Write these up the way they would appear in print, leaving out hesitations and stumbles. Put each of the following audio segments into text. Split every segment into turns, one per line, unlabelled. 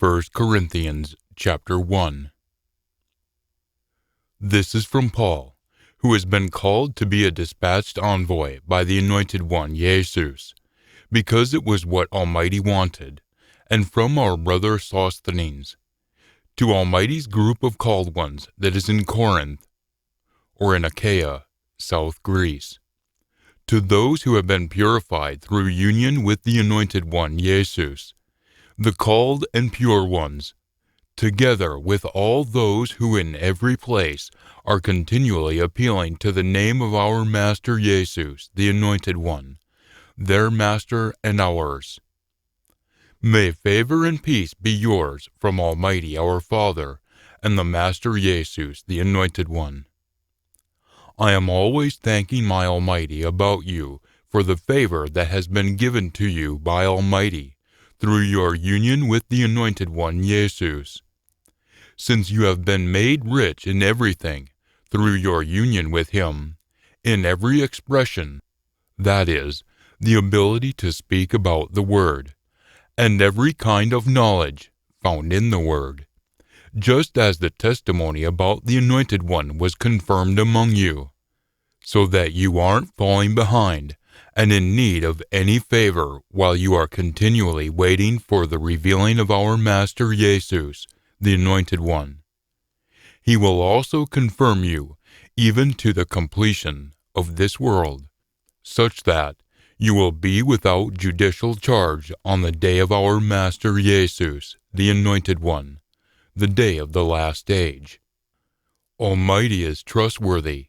1 Corinthians chapter 1. This is from Paul, who has been called to be a dispatched envoy by the Anointed One, Jesus, because it was what Almighty wanted, and from our brother Sosthenes, to Almighty's group of called ones that is in Corinth, or in Achaia, South Greece, to those who have been purified through union with the Anointed One, Jesus, the called and pure ones, together with all those who in every place are continually appealing to the name of our Master Jesus, the Anointed One, their Master and ours. May favor and peace be yours from Almighty our Father and the Master Jesus, the Anointed One. I am always thanking my Almighty about you for the favor that has been given to you by Almighty through your union with the Anointed One, Jesus. Since you have been made rich in everything through your union with Him, in every expression, that is, the ability to speak about the Word, and every kind of knowledge found in the Word, just as the testimony about the Anointed One was confirmed among you, so that you aren't falling behind and in need of any favor while you are continually waiting for the revealing of our Master Jesus, the Anointed One. He will also confirm you even to the completion of this world, such that you will be without judicial charge on the day of our Master Jesus, the Anointed One, the day of the last age. Almighty is trustworthy.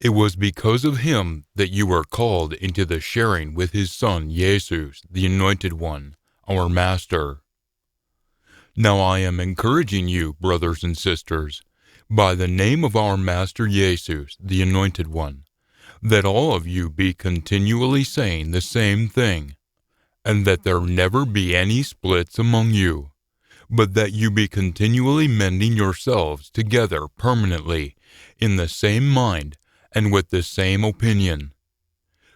It was because of Him that you were called into the sharing with His Son, Jesus, the Anointed One, our Master. Now I am encouraging you, brothers and sisters, by the name of our Master Jesus, the Anointed One, that all of you be continually saying the same thing, and that there never be any splits among you, but that you be continually mending yourselves together permanently in the same mind and with the same opinion.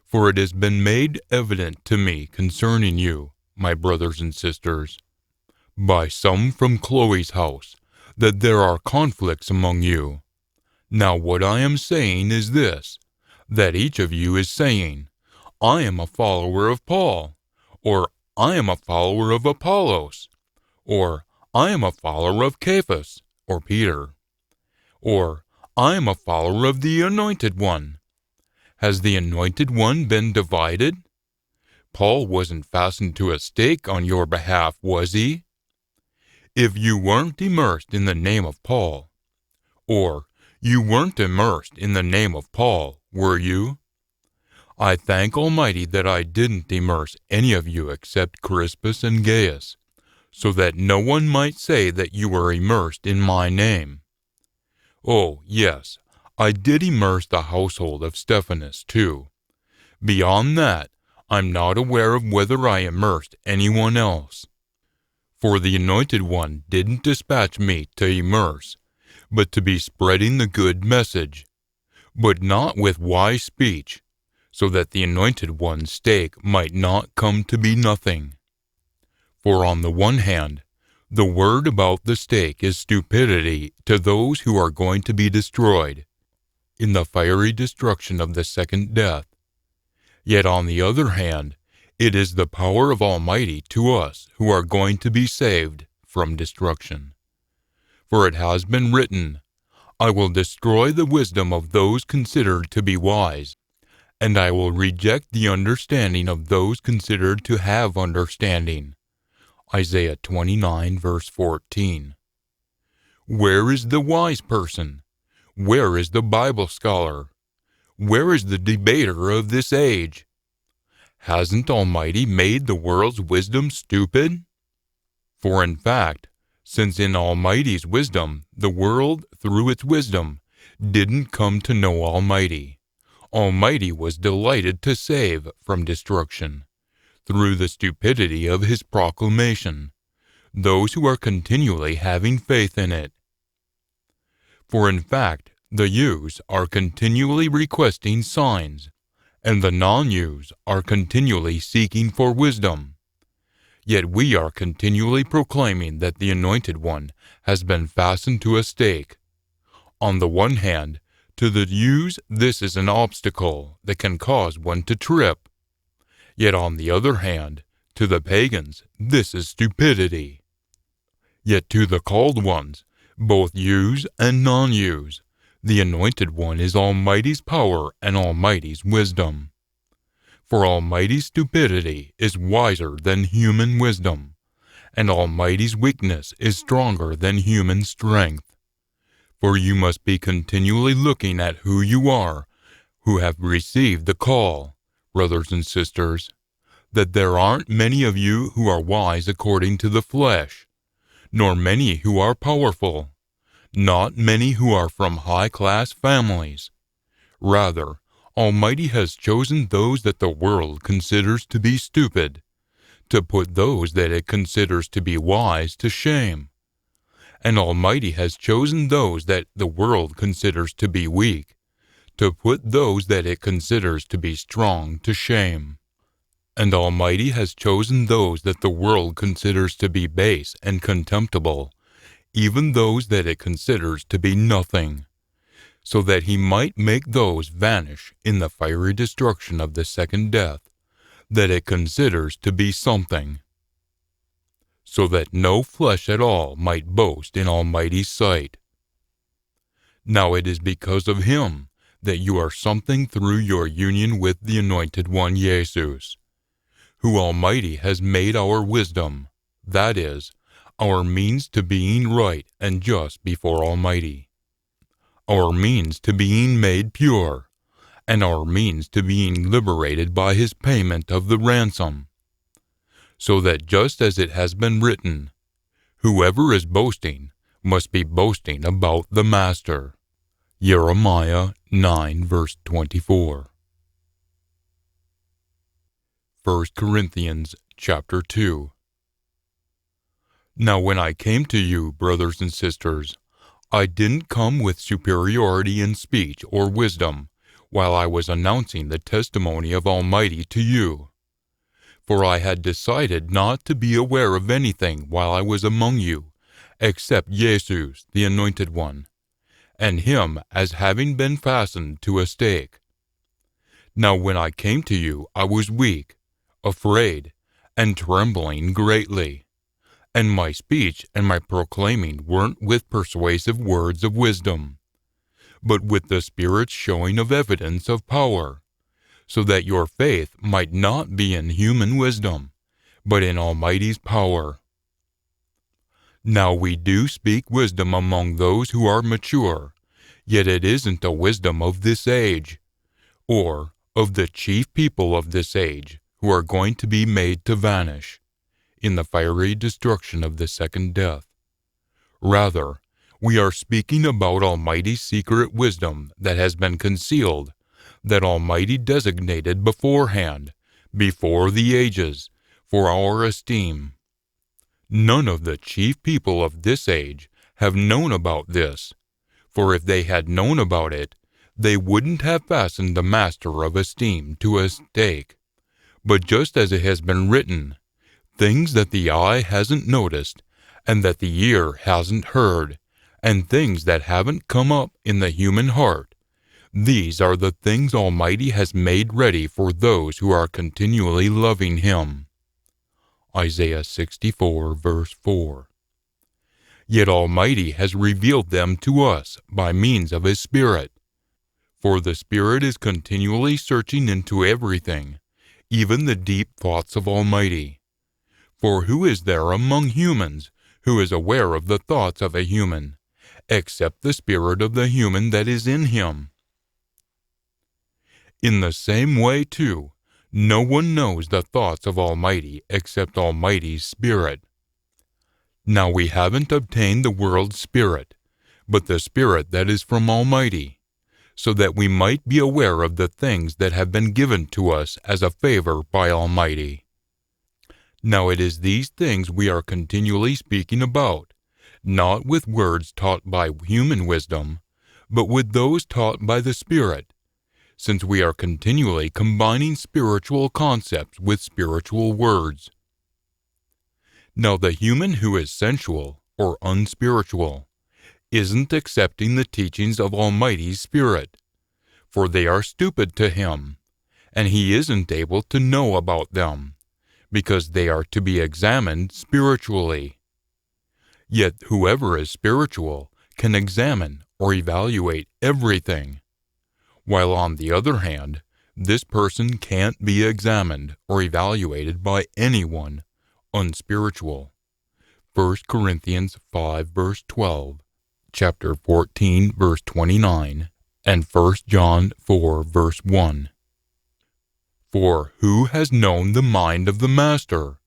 For it has been made evident to me concerning you, my brothers and sisters, by some from Chloe's house, that there are conflicts among you. Now what I am saying is this, that each of you is saying, I am a follower of Paul, or I am a follower of Apollos, or I am a follower of Cephas, or Peter, or I am a follower of the Anointed One. Has the Anointed One been divided? Paul wasn't fastened to a stake on your behalf, was he? If you weren't immersed in the name of Paul, or you weren't immersed in the name of Paul, were you? I thank Almighty that I didn't immerse any of you except Crispus and Gaius, so that no one might say that you were immersed in my name. Oh, yes, I did immerse the household of Stephanas, too. Beyond that, I'm not aware of whether I immersed anyone else. For the Anointed One didn't dispatch me to immerse, but to be spreading the good message, but not with wise speech, so that the Anointed One's stake might not come to be nothing. For on the one hand, the word about the stake is stupidity to those who are going to be destroyed in the fiery destruction of the second death. Yet on the other hand, it is the power of Almighty to us who are going to be saved from destruction. For it has been written, I will destroy the wisdom of those considered to be wise, and I will reject the understanding of those considered to have understanding. Isaiah 29, verse 14. Where is the wise person? Where is the Bible scholar? Where is the debater of this age? Hasn't Almighty made the world's wisdom stupid? For in fact, since in Almighty's wisdom the world, through its wisdom, didn't come to know Almighty, Almighty was delighted to save from destruction, through the stupidity of His proclamation, those who are continually having faith in it. For in fact, the yous are continually requesting signs, and the non-yous are continually seeking for wisdom. Yet we are continually proclaiming that the Anointed One has been fastened to a stake. On the one hand, to the Jews this is an obstacle that can cause one to trip. Yet on the other hand, to the pagans this is stupidity. Yet to the called ones, both Jews and non-Jews, the Anointed One is Almighty's power and Almighty's wisdom. For Almighty's stupidity is wiser than human wisdom, and Almighty's weakness is stronger than human strength. For you must be continually looking at who you are, who have received the call, brothers and sisters, that there aren't many of you who are wise according to the flesh, nor many who are powerful, not many who are from high-class families. Rather, Almighty has chosen those that the world considers to be stupid, to put those that it considers to be wise to shame. And Almighty has chosen those that the world considers to be weak, to put those that it considers to be strong to shame. And Almighty has chosen those that the world considers to be base and contemptible, even those that it considers to be nothing, so that he might make those vanish in the fiery destruction of the second death, that it considers to be something, so that no flesh at all might boast in Almighty's sight. Now it is because of him that you are something through your union with the Anointed One Jesus, who Almighty has made our wisdom, that is, our means to being right and just before Almighty, our means to being made pure, and our means to being liberated by his payment of the ransom, so that just as it has been written, whoever is boasting must be boasting about the Master. Jeremiah 9 verse 24. 1 Corinthians chapter 2. Now when I came to you, brothers and sisters, I didn't come with superiority in speech or wisdom, while I was announcing the testimony of Almighty to you. For I had decided not to be aware of anything while I was among you, except Jesus, the Anointed One, and him as having been fastened to a stake. Now when I came to you, I was weak, afraid, and trembling greatly, and my speech and my proclaiming weren't with persuasive words of wisdom, but with the Spirit's showing of evidence of power, so that your faith might not be in human wisdom, but in Almighty's power. Now we do speak wisdom among those who are mature, yet it isn't a wisdom of this age, or of the chief people of this age, who are going to be made to vanish in the fiery destruction of the second death. Rather, we are speaking about Almighty's secret wisdom that has been concealed, that Almighty designated beforehand, before the ages, for our esteem. None of the chief people of this age have known about this, for if they had known about it, they wouldn't have fastened the Master of esteem to a stake. But just as it has been written, things that the eye hasn't noticed, and that the ear hasn't heard, and things that haven't come up in the human heart, these are the things Almighty has made ready for those who are continually loving him. Isaiah 64 verse 4. Yet Almighty has revealed them to us by means of his Spirit. For the Spirit is continually searching into everything, even the deep thoughts of Almighty. For who is there among humans who is aware of the thoughts of a human, except the spirit of the human that is in him? In the same way, too, no one knows the thoughts of Almighty except Almighty's Spirit. Now we haven't obtained the world's spirit, but the Spirit that is from Almighty, so that we might be aware of the things that have been given to us as a favor by Almighty. Now it is these things we are continually speaking about, not with words taught by human wisdom, but with those taught by the Spirit, since we are continually combining spiritual concepts with spiritual words. Now the human who is sensual or unspiritual isn't accepting the teachings of Almighty Spirit, for they are stupid to him, and he isn't able to know about them, because they are to be examined spiritually. Yet whoever is spiritual can examine or evaluate everything, while on the other hand, this person can't be examined or evaluated by anyone unspiritual. 1 Corinthians 5 verse 12, chapter 14 verse 29, and 1 John 4 verse 1. For who has known the mind of the Master?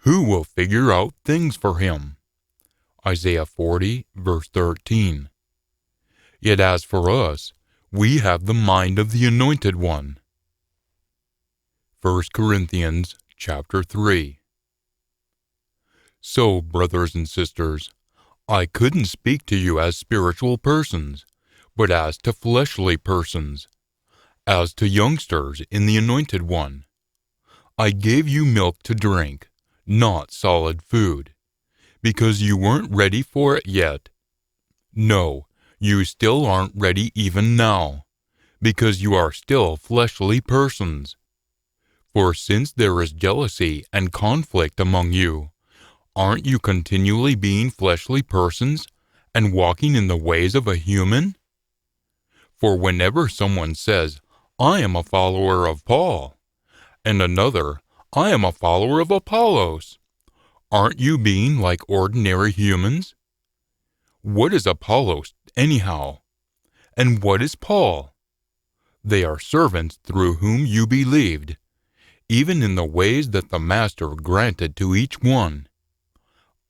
Who will figure out things for him? Isaiah 40 verse 13. Yet as for us, we have the mind of the Anointed One. 1 Corinthians chapter 3. So, brothers and sisters, I couldn't speak to you as spiritual persons, but as to fleshly persons, as to youngsters in the Anointed One. I gave you milk to drink, not solid food, because you weren't ready for it yet. No, you still aren't ready even now, because you are still fleshly persons. For since there is jealousy and conflict among you, aren't you continually being fleshly persons and walking in the ways of a human? For whenever someone says, I am a follower of Paul, and another, I am a follower of Apollos, aren't you being like ordinary humans? What is Apollos, anyhow? And what is Paul? They are servants through whom you believed, even in the ways that the Master granted to each one.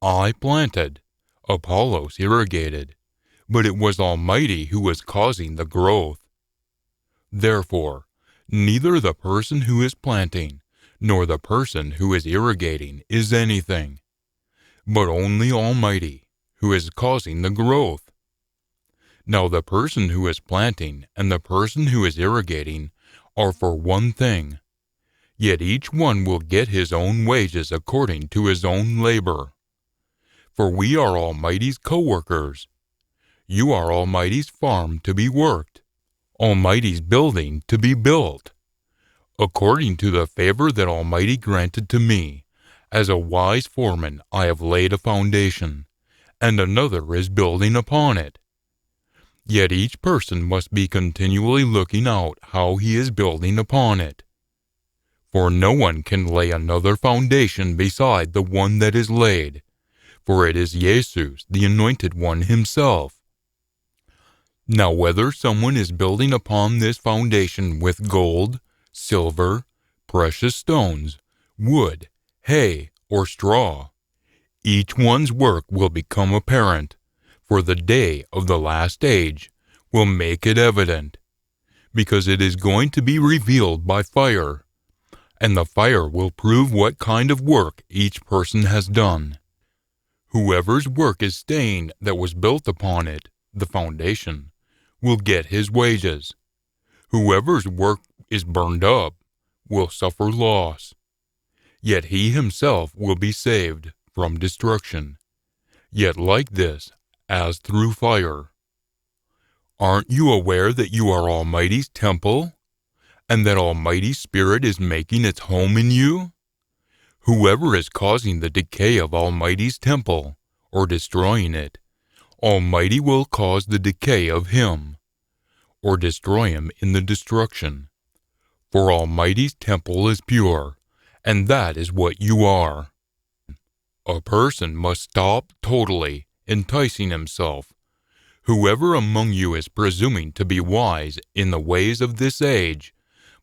I planted, Apollos irrigated, but it was Almighty who was causing the growth. Therefore, neither the person who is planting nor the person who is irrigating is anything, but only Almighty who is causing the growth. Now the person who is planting and the person who is irrigating are for one thing, yet each one will get his own wages according to his own labor. For we are Almighty's co-workers. You are Almighty's farm to be worked, Almighty's building to be built, according to the favor that Almighty granted to me. As a wise foreman I have laid a foundation, and another is building upon it. Yet each person must be continually looking out how he is building upon it. For no one can lay another foundation beside the one that is laid, for it is Jesus, the Anointed One himself. Now whether someone is building upon this foundation with gold, silver, precious stones, wood, hay, or straw, each one's work will become apparent, for the day of the last age will make it evident, because it is going to be revealed by fire, and the fire will prove what kind of work each person has done. Whoever's work is staying that was built upon it, the foundation, will get his wages. Whoever's work is burned up will suffer loss. Yet he himself will be saved from destruction, yet like this, as through fire. Aren't you aware that you are Almighty's temple, and that Almighty's Spirit is making its home in you? Whoever is causing the decay of Almighty's temple, or destroying it, Almighty will cause the decay of him, or destroy him in the destruction. For Almighty's temple is pure, and that is what you are. A person must stop totally enticing himself. Whoever among you is presuming to be wise in the ways of this age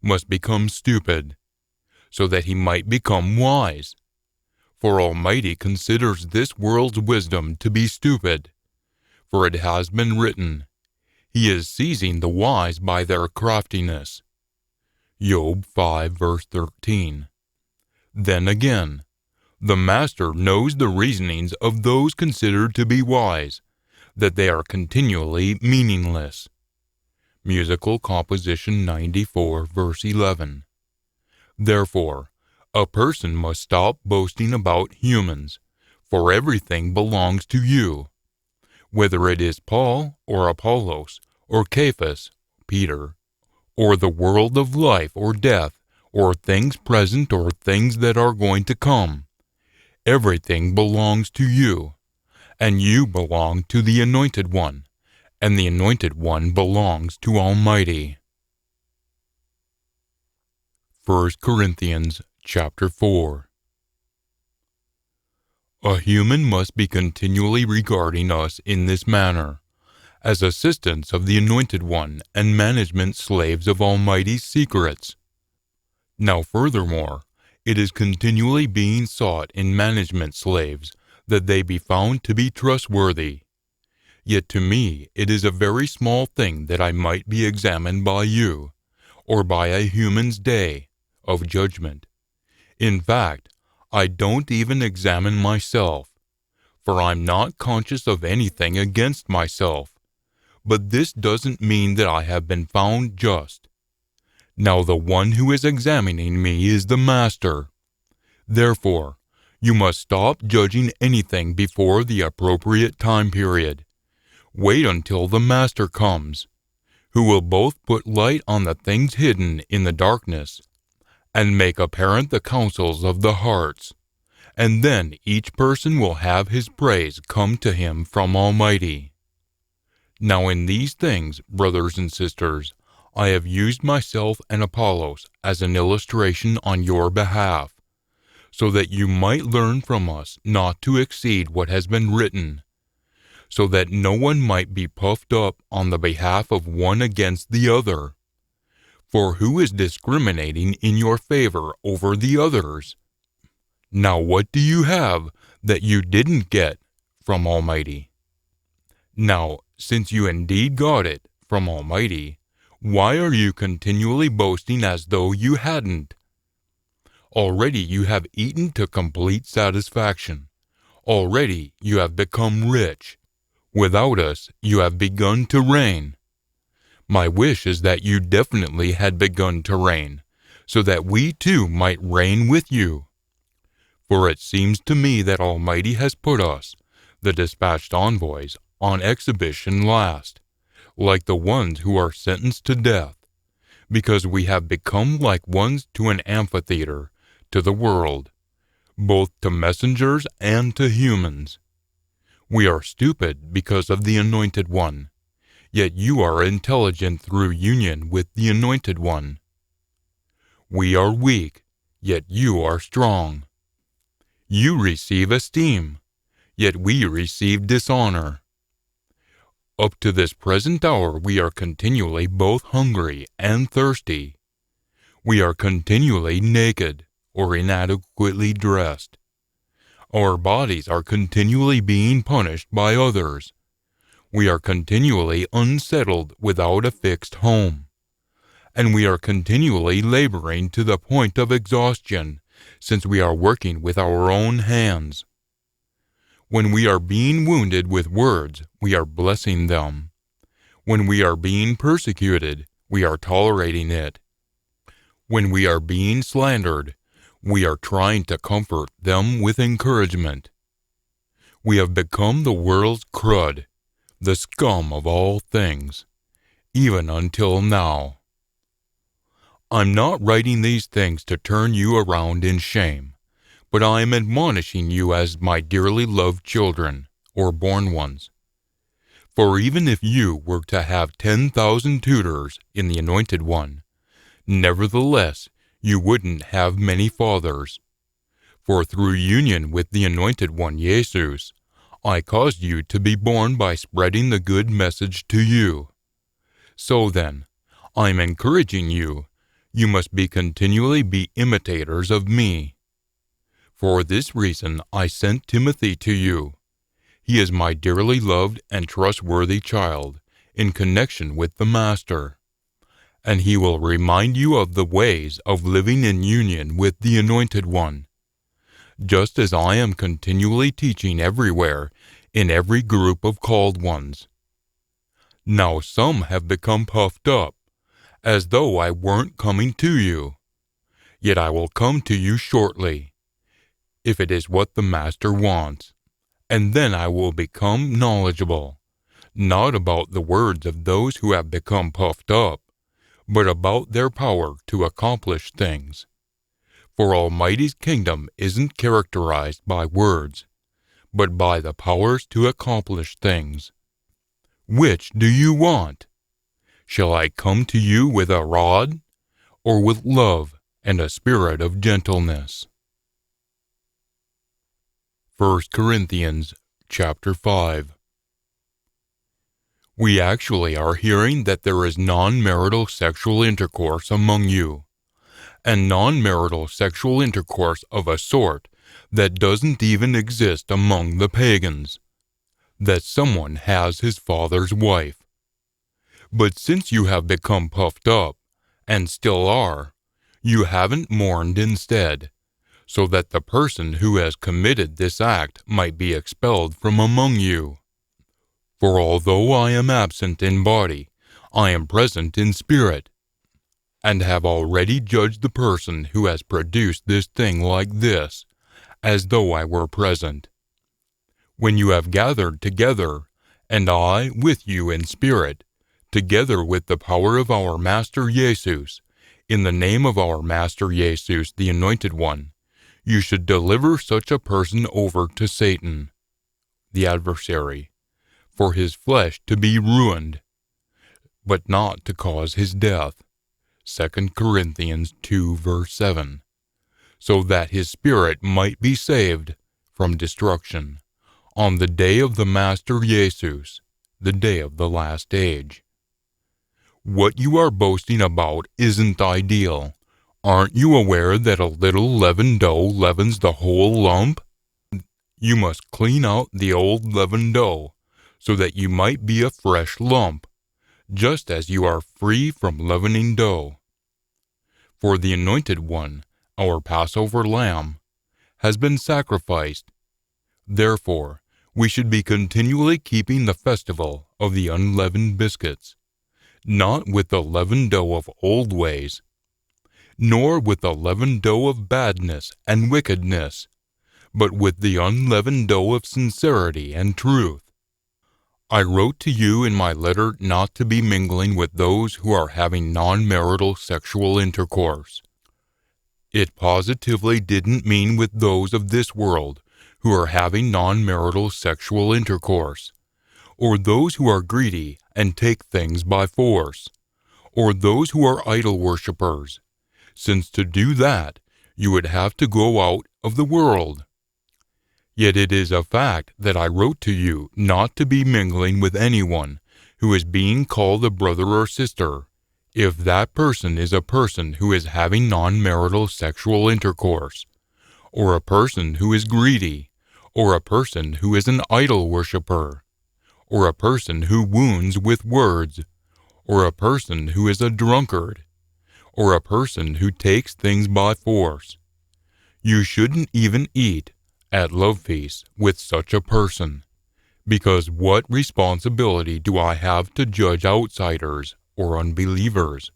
must become stupid, so that he might become wise. For Almighty considers this world's wisdom to be stupid. For it has been written, He is seizing the wise by their craftiness. Job 5 verse 13. Then again, the Master knows the reasonings of those considered to be wise, that they are continually meaningless. Musical Composition 94 verse 11. Therefore, A person must stop boasting about humans, for everything belongs to you. Whether it is Paul or Apollos or Cephas, Peter, or the world of life or death, or things present or things that are going to come, everything belongs to you, and you belong to the Anointed One, and the Anointed One belongs to Almighty. 1 Corinthians chapter 4. A human must be continually regarding us in this manner, as assistants of the Anointed One and management slaves of Almighty's secrets. Now furthermore, it is continually being sought in management slaves that they be found to be trustworthy. Yet to me it is a very small thing that I might be examined by you, or by a human's day of judgment. In fact, I don't even examine myself, for I'm not conscious of anything against myself. But this doesn't mean that I have been found just. Now the one who is examining me is the Master. Therefore, you must stop judging anything before the appropriate time period. Wait until the Master comes, who will both put light on the things hidden in the darkness, and make apparent the counsels of the hearts. And then each person will have his praise come to him from Almighty. Now in these things, brothers and sisters, I have used myself and Apollos as an illustration on your behalf, so that you might learn from us not to exceed what has been written, so that no one might be puffed up on the behalf of one against the other. For who is discriminating in your favor over the others? Now what do you have that you didn't get from Almighty? Now, since you indeed got it from Almighty, why are you continually boasting as though you hadn't? Already you have eaten to complete satisfaction. Already you have become rich. Without us, you have begun to reign. My wish is that you definitely had begun to reign, so that we too might reign with you. For it seems to me that Almighty has put us, the dispatched envoys, on exhibition last, like the ones who are sentenced to death, because we have become like ones to an amphitheater, to the world, both to messengers and to humans. We are stupid because of the Anointed One, yet you are intelligent through union with the Anointed One. We are weak, yet you are strong. You receive esteem, yet we receive dishonor. Up to this present hour we are continually both hungry and thirsty. We are continually naked or inadequately dressed. Our bodies are continually being punished by others. We are continually unsettled without a fixed home. And we are continually laboring to the point of exhaustion, since we are working with our own hands. When we are being wounded with words, we are blessing them. When we are being persecuted, we are tolerating it. When we are being slandered, we are trying to comfort them with encouragement. We have become the world's crud, the scum of all things, even until now. I'm not writing these things to turn you around in shame, but I am admonishing you as my dearly loved children, or born ones. For even if you were to have 10,000 tutors in the Anointed One, nevertheless you wouldn't have many fathers. For through union with the Anointed One, Jesus, I caused you to be born by spreading the good message to you. So then, I'm encouraging you, you must continually be imitators of me. For this reason I sent Timothy to you. He is my dearly loved and trustworthy child, in connection with the Master. And he will remind you of the ways of living in union with the Anointed One, just as I am continually teaching everywhere, in every group of called ones. Now some have become puffed up, as though I weren't coming to you. Yet I will come to you shortly, if it is what the Master wants, and then I will become knowledgeable, not about the words of those who have become puffed up, but about their power to accomplish things. For Almighty's kingdom isn't characterized by words, but by the powers to accomplish things. Which do you want? Shall I come to you with a rod, or with love and a spirit of gentleness? 1 Corinthians chapter 5. We actually are hearing that there is non-marital sexual intercourse among you, and non-marital sexual intercourse of a sort that doesn't even exist among the pagans, that someone has his father's wife. But since you have become puffed up, and still are, you haven't mourned instead, so that the person who has committed this act might be expelled from among you. For although I am absent in body, I am present in spirit, and have already judged the person who has produced this thing like this, as though I were present. When you have gathered together, and I with you in spirit, together with the power of our Master Jesus, in the name of our Master Jesus, the Anointed One, you should deliver such a person over to Satan, the adversary, for his flesh to be ruined, but not to cause his death. 2 Corinthians 2 verse 7, so that his spirit might be saved from destruction on the day of the Master Jesus, the day of the last age. What you are boasting about isn't ideal. Aren't you aware that a little leavened dough leavens the whole lump? You must clean out the old leavened dough, so that you might be a fresh lump, just as you are free from leavening dough. For the Anointed One, our Passover lamb, has been sacrificed. Therefore, we should be continually keeping the festival of the unleavened biscuits, not with the leavened dough of old ways, nor with the leavened dough of badness and wickedness, but with the unleavened dough of sincerity and truth. I wrote to you in my letter not to be mingling with those who are having non-marital sexual intercourse. It positively didn't mean with those of this world who are having non-marital sexual intercourse, or those who are greedy and take things by force, or those who are idol worshippers, since to do that you would have to go out of the world. Yet it is a fact that I wrote to you not to be mingling with anyone who is being called a brother or sister, if that person is a person who is having non-marital sexual intercourse, or a person who is greedy, or a person who is an idol worshiper, or a person who wounds with words, or a person who is a drunkard, or a person who takes things by force. You shouldn't even eat at love feasts with such a person, because what responsibility do I have to judge outsiders or unbelievers?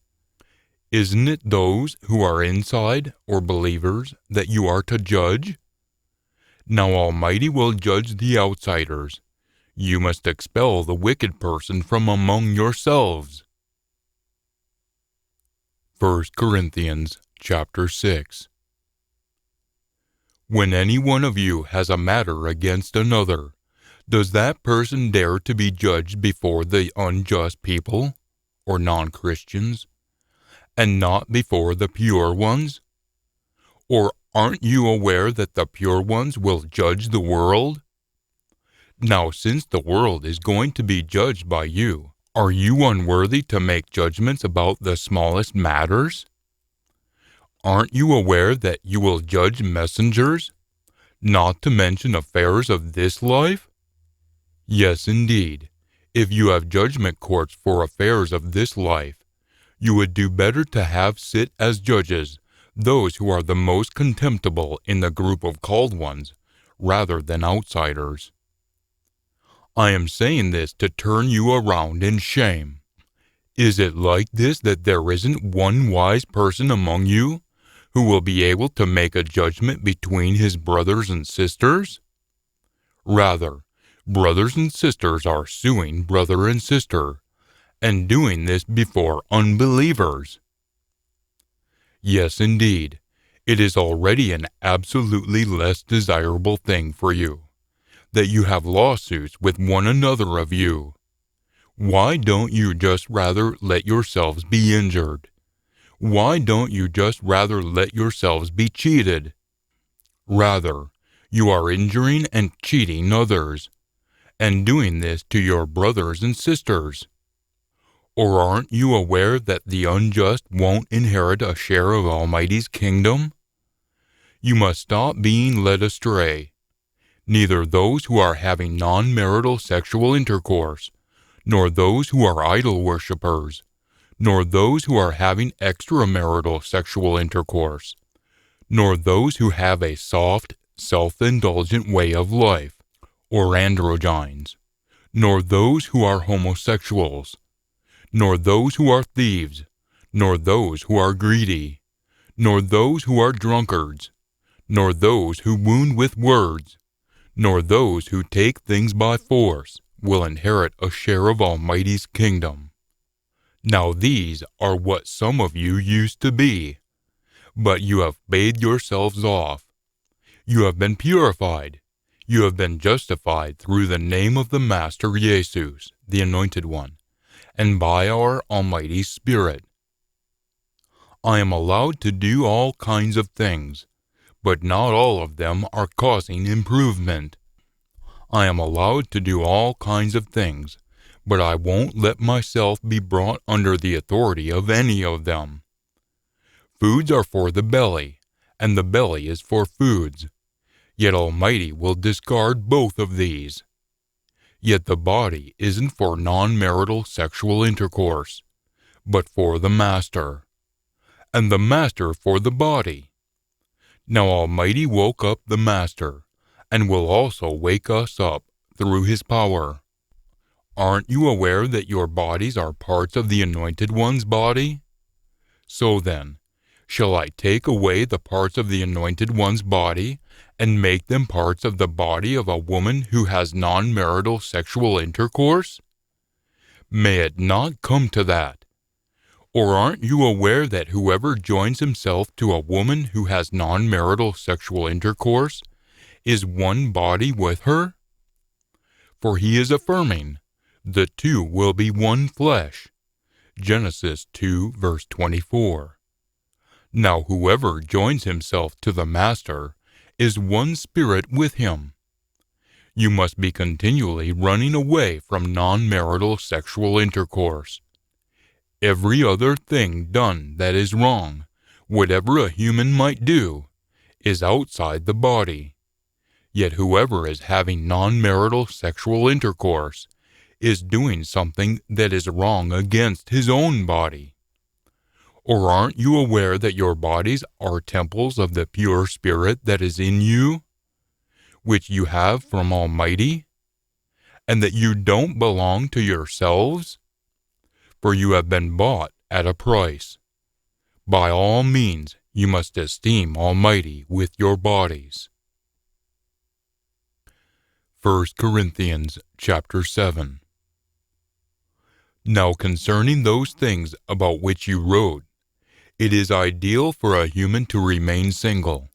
Isn't it those who are inside or believers that you are to judge? Now Almighty will judge the outsiders. You must expel the wicked person from among yourselves. 1 Corinthians chapter 6. When any one of you has a matter against another, does that person dare to be judged before the unjust people, or non-Christians, and not before the pure ones? Or aren't you aware that the pure ones will judge the world? Now, since the world is going to be judged by you, are you unworthy to make judgments about the smallest matters? Aren't you aware that you will judge messengers, not to mention affairs of this life? Yes, indeed. If you have judgment courts for affairs of this life, you would do better to have sit as judges those who are the most contemptible in the group of called ones, rather than outsiders. I am saying this to turn you around in shame. Is it like this that there isn't one wise person among you, who will be able to make a judgment between his brothers and sisters? Rather, brothers and sisters are suing brother and sister, and doing this before unbelievers. Yes, indeed, it is already an absolutely less desirable thing for you, that you have lawsuits with one another of you. Why don't you just rather let yourselves be injured? Why don't you just rather let yourselves be cheated? Rather, you are injuring and cheating others, and doing this to your brothers and sisters. Or aren't you aware that the unjust won't inherit a share of Almighty's kingdom? You must stop being led astray. Neither those who are having non-marital sexual intercourse, nor those who are idol worshippers, nor those who are having extramarital sexual intercourse, nor those who have a soft, self-indulgent way of life, or androgynes, nor those who are homosexuals, nor those who are thieves, nor those who are greedy, nor those who are drunkards, nor those who wound with words, nor those who take things by force will inherit a share of Almighty's kingdom. Now these are what some of you used to be, but you have bathed yourselves off. You have been purified. You have been justified through the name of the Master Jesus, the Anointed One, and by our Almighty Spirit. I am allowed to do all kinds of things, but not all of them are causing improvement. I am allowed to do all kinds of things, but I won't let myself be brought under the authority of any of them. Foods are for the belly, and the belly is for foods. Yet Almighty will discard both of these. Yet the body isn't for non-marital sexual intercourse, but for the Master, and the Master for the body. Now Almighty woke up the Master, and will also wake us up through His power. Aren't you aware that your bodies are parts of the Anointed One's body? So then, shall I take away the parts of the Anointed One's body and make them parts of the body of a woman who has non-marital sexual intercourse? May it not come to that. Or aren't you aware that whoever joins himself to a woman who has non-marital sexual intercourse is one body with her? For he is affirming, the two will be one flesh. Genesis 2, verse 24. Now whoever joins himself to the Master is one spirit with him. You must be continually running away from non-marital sexual intercourse. Every other thing done that is wrong, whatever a human might do, is outside the body. Yet whoever is having non-marital sexual intercourse is doing something that is wrong against his own body. Or aren't you aware that your bodies are temples of the pure Spirit that is in you, which you have from Almighty, and that you don't belong to yourselves? For you have been bought at a price. By all means, you must esteem Almighty with your bodies. 1 Corinthians chapter 7. Now concerning those things about which you wrote, it is ideal for a human to remain single.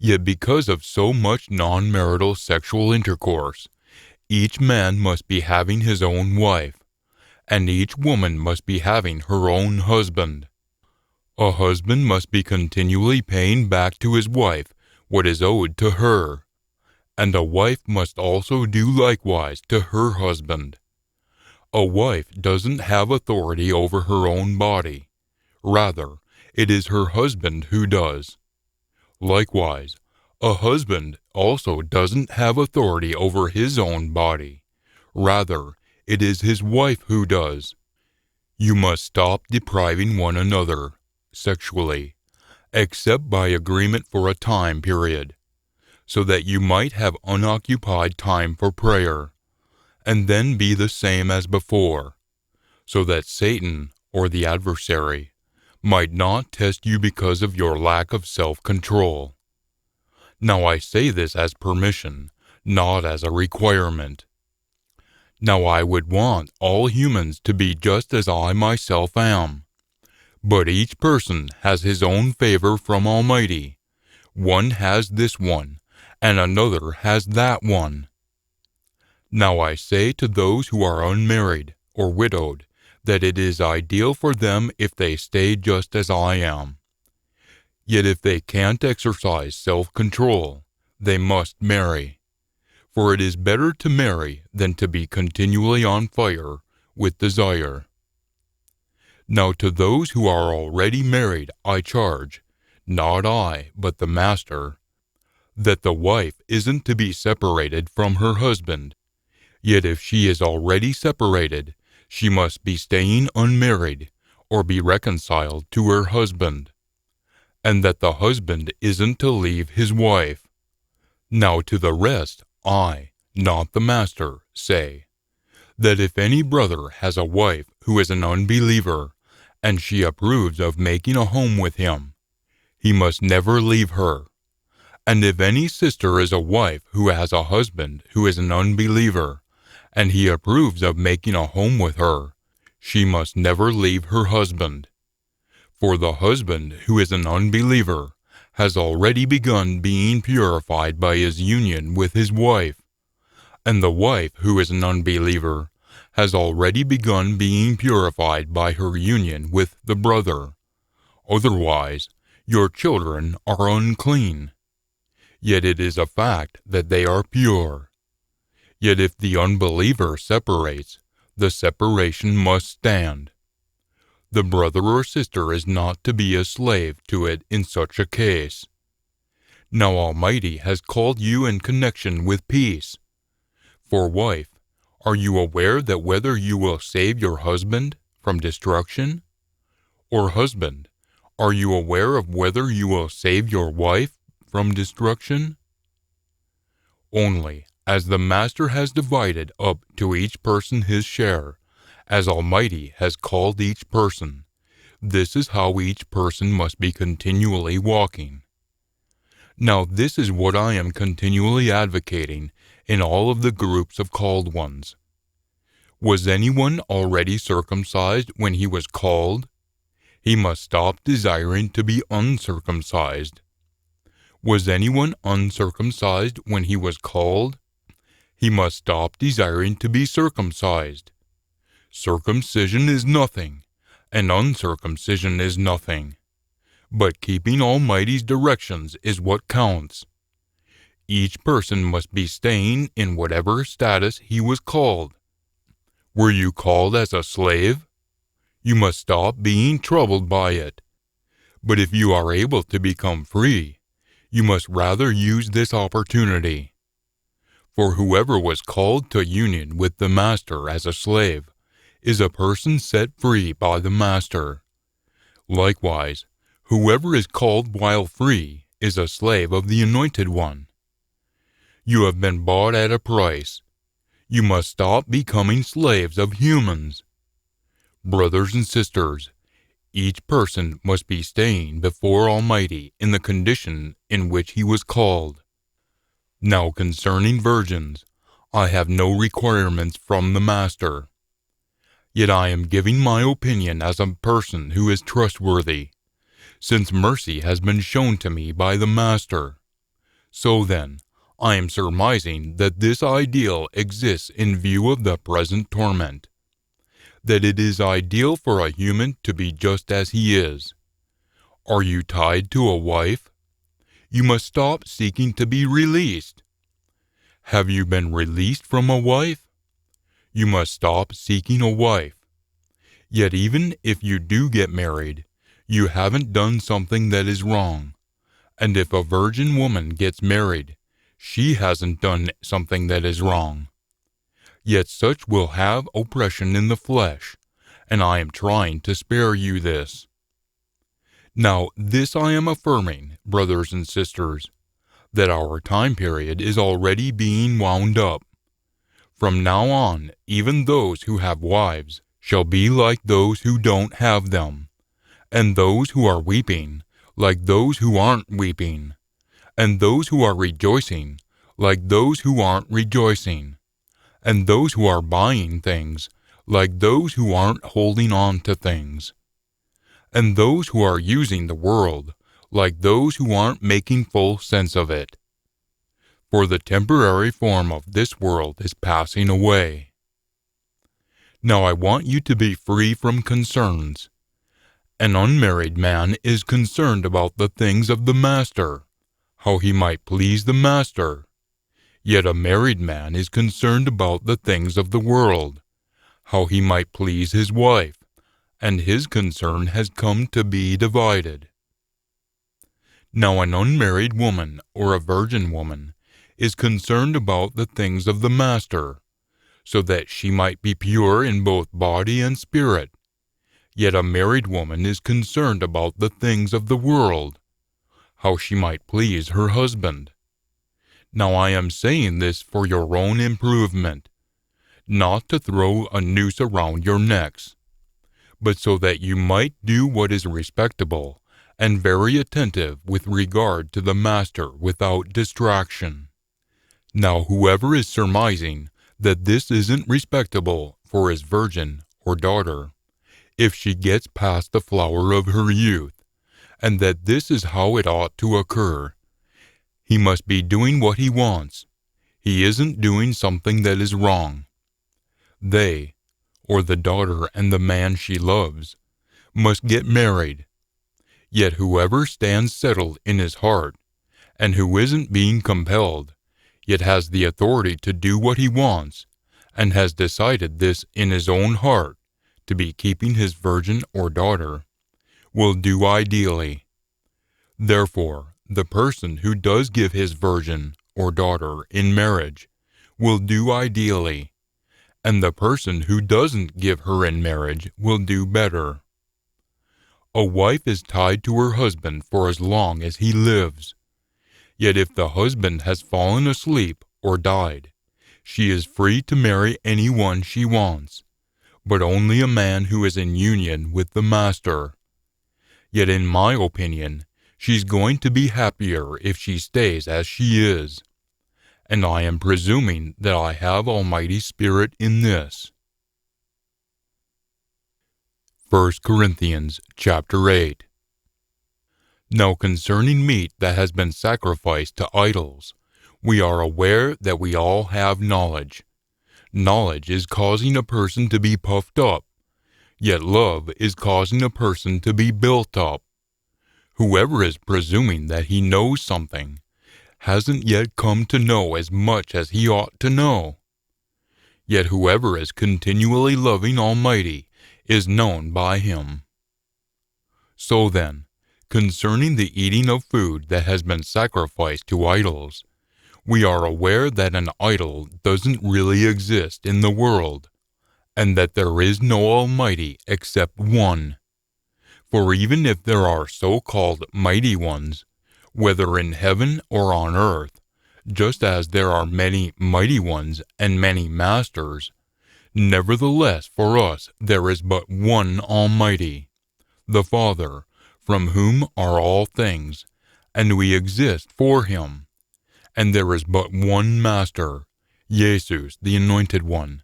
Yet because of so much non-marital sexual intercourse, each man must be having his own wife, and each woman must be having her own husband. A husband must be continually paying back to his wife what is owed to her, and a wife must also do likewise to her husband. A wife doesn't have authority over her own body. Rather, it is her husband who does. Likewise, a husband also doesn't have authority over his own body. Rather, it is his wife who does. You must stop depriving one another, sexually, except by agreement for a time period, so that you might have unoccupied time for prayer, and then be the same as before, so that Satan, or the adversary, might not test you because of your lack of self-control. Now I say this as permission, not as a requirement. Now I would want all humans to be just as I myself am. But each person has his own favor from Almighty. One has this one, and another has that one. Now I say to those who are unmarried or widowed that it is ideal for them if they stay just as I am. Yet if they can't exercise self-control, they must marry. For it is better to marry than to be continually on fire with desire. Now to those who are already married I charge, not I, but the master, that the wife isn't to be separated from her husband. Yet if she is already separated, she must be staying unmarried or be reconciled to her husband, and that the husband isn't to leave his wife. Now to the rest I, not the master, say, that if any brother has a wife who is an unbeliever, and she approves of making a home with him, he must never leave her. And if any sister is a wife who has a husband who is an unbeliever, and he approves of making a home with her, she must never leave her husband. For the husband who is an unbeliever has already begun being purified by his union with his wife, and the wife who is an unbeliever has already begun being purified by her union with the brother. Otherwise, your children are unclean. Yet it is a fact that they are pure. Yet if the unbeliever separates, the separation must stand. The brother or sister is not to be a slave to it in such a case. Now Almighty has called you in connection with peace. For wife, are you aware that whether you will save your husband from destruction? Or husband, are you aware of whether you will save your wife from destruction? Only, as the Master has divided up to each person his share, as Almighty has called each person, this is how each person must be continually walking. Now this is what I am continually advocating in all of the groups of called ones. Was anyone already circumcised when he was called? He must stop desiring to be uncircumcised. Was anyone uncircumcised when he was called? He must stop desiring to be circumcised. Circumcision is nothing, and uncircumcision is nothing. But keeping Almighty's directions is what counts. Each person must be staying in whatever status he was called. Were you called as a slave? You must stop being troubled by it. But if you are able to become free, you must rather use this opportunity. For whoever was called to union with the Master as a slave is a person set free by the Master. Likewise, whoever is called while free is a slave of the Anointed One. You have been bought at a price. You must stop becoming slaves of humans. Brothers and sisters, each person must be staying before Almighty in the condition in which he was called. Now concerning virgins, I have no requirements from the Master. Yet I am giving my opinion as a person who is trustworthy, since mercy has been shown to me by the Master. So then, I am surmising that this ideal exists in view of the present torment, that it is ideal for a human to be just as he is. Are you tied to a wife? You must stop seeking to be released. Have you been released from a wife? You must stop seeking a wife. Yet even if you do get married, you haven't done something that is wrong. And if a virgin woman gets married, she hasn't done something that is wrong. Yet such will have oppression in the flesh, and I am trying to spare you this. Now this I am affirming, brothers and sisters, that our time period is already being wound up. From now on, even those who have wives shall be like those who don't have them, and those who are weeping, like those who aren't weeping, and those who are rejoicing, like those who aren't rejoicing, and those who are buying things, like those who aren't holding on to things, and those who are using the world, like those who aren't making full sense of it. For the temporary form of this world is passing away. Now I want you to be free from concerns. An unmarried man is concerned about the things of the master, how he might please the master. Yet a married man is concerned about the things of the world, how he might please his wife, and his concern has come to be divided. Now an unmarried woman or a virgin woman is concerned about the things of the master, so that she might be pure in both body and spirit. Yet a married woman is concerned about the things of the world, how she might please her husband. Now I am saying this for your own improvement, not to throw a noose around your necks, but so that you might do what is respectable and very attentive with regard to the master without distraction. Now whoever is surmising that this isn't respectable for his virgin or daughter, if she gets past the flower of her youth, and that this is how it ought to occur, he must be doing what he wants. He isn't doing something that is wrong. They, or the daughter and the man she loves, must get married. Yet whoever stands settled in his heart, and who isn't being compelled, yet has the authority to do what he wants, and has decided this in his own heart, to be keeping his virgin or daughter, will do ideally. Therefore, the person who does give his virgin or daughter in marriage will do ideally, and the person who doesn't give her in marriage will do better. A wife is tied to her husband for as long as he lives. Yet if the husband has fallen asleep or died, she is free to marry anyone she wants, but only a man who is in union with the master. Yet in my opinion, she's going to be happier if she stays as she is, and I am presuming that I have Almighty Spirit in this. 1 Corinthians chapter 8. Now concerning meat that has been sacrificed to idols, we are aware that we all have knowledge. Knowledge is causing a person to be puffed up, yet love is causing a person to be built up. Whoever is presuming that he knows something hasn't yet come to know as much as he ought to know. Yet whoever is continually loving Almighty is known by him. So then, concerning the eating of food that has been sacrificed to idols, we are aware that an idol doesn't really exist in the world, and that there is no Almighty except one. For even if there are so-called mighty ones, whether in heaven or on earth, just as there are many mighty ones and many masters, nevertheless for us there is but one Almighty, the Father, from whom are all things, and we exist for him. And there is but one Master, Jesus, the Anointed One,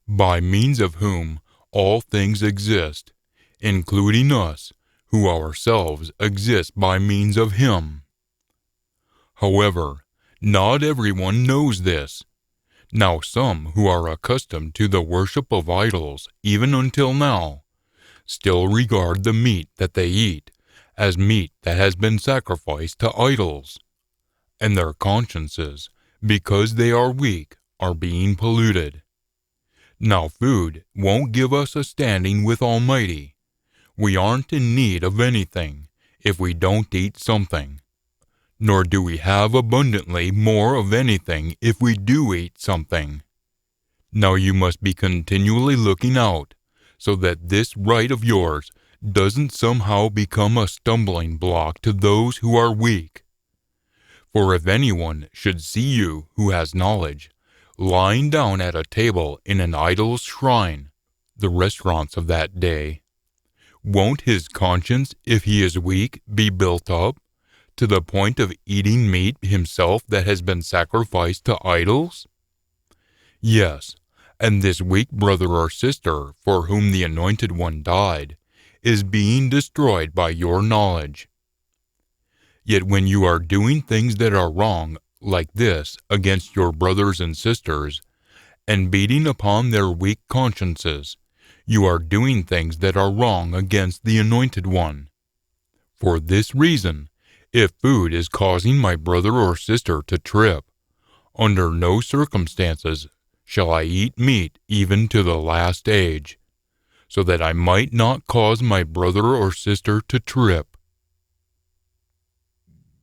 by means of whom all things exist, including us, who ourselves exist by means of him. However, not everyone knows this. Now some who are accustomed to the worship of idols, even until now, still regard the meat that they eat as meat that has been sacrificed to idols, and their consciences, because they are weak, are being polluted. Now food won't give us a standing with Almighty. We aren't in need of anything if we don't eat something, nor do we have abundantly more of anything if we do eat something. Now you must be continually looking out, so that this right of yours doesn't somehow become a stumbling block to those who are weak. For if anyone should see you who has knowledge, lying down at a table in an idol's shrine, the restaurants of that day, won't his conscience, if he is weak, be built up to the point of eating meat himself that has been sacrificed to idols? Yes, and this weak brother or sister for whom the Anointed One died is being destroyed by your knowledge. Yet when you are doing things that are wrong, like this, against your brothers and sisters, and beating upon their weak consciences, you are doing things that are wrong against the Anointed One. For this reason, if food is causing my brother or sister to trip, under no circumstances shall I eat meat even to the last age, so that I might not cause my brother or sister to trip.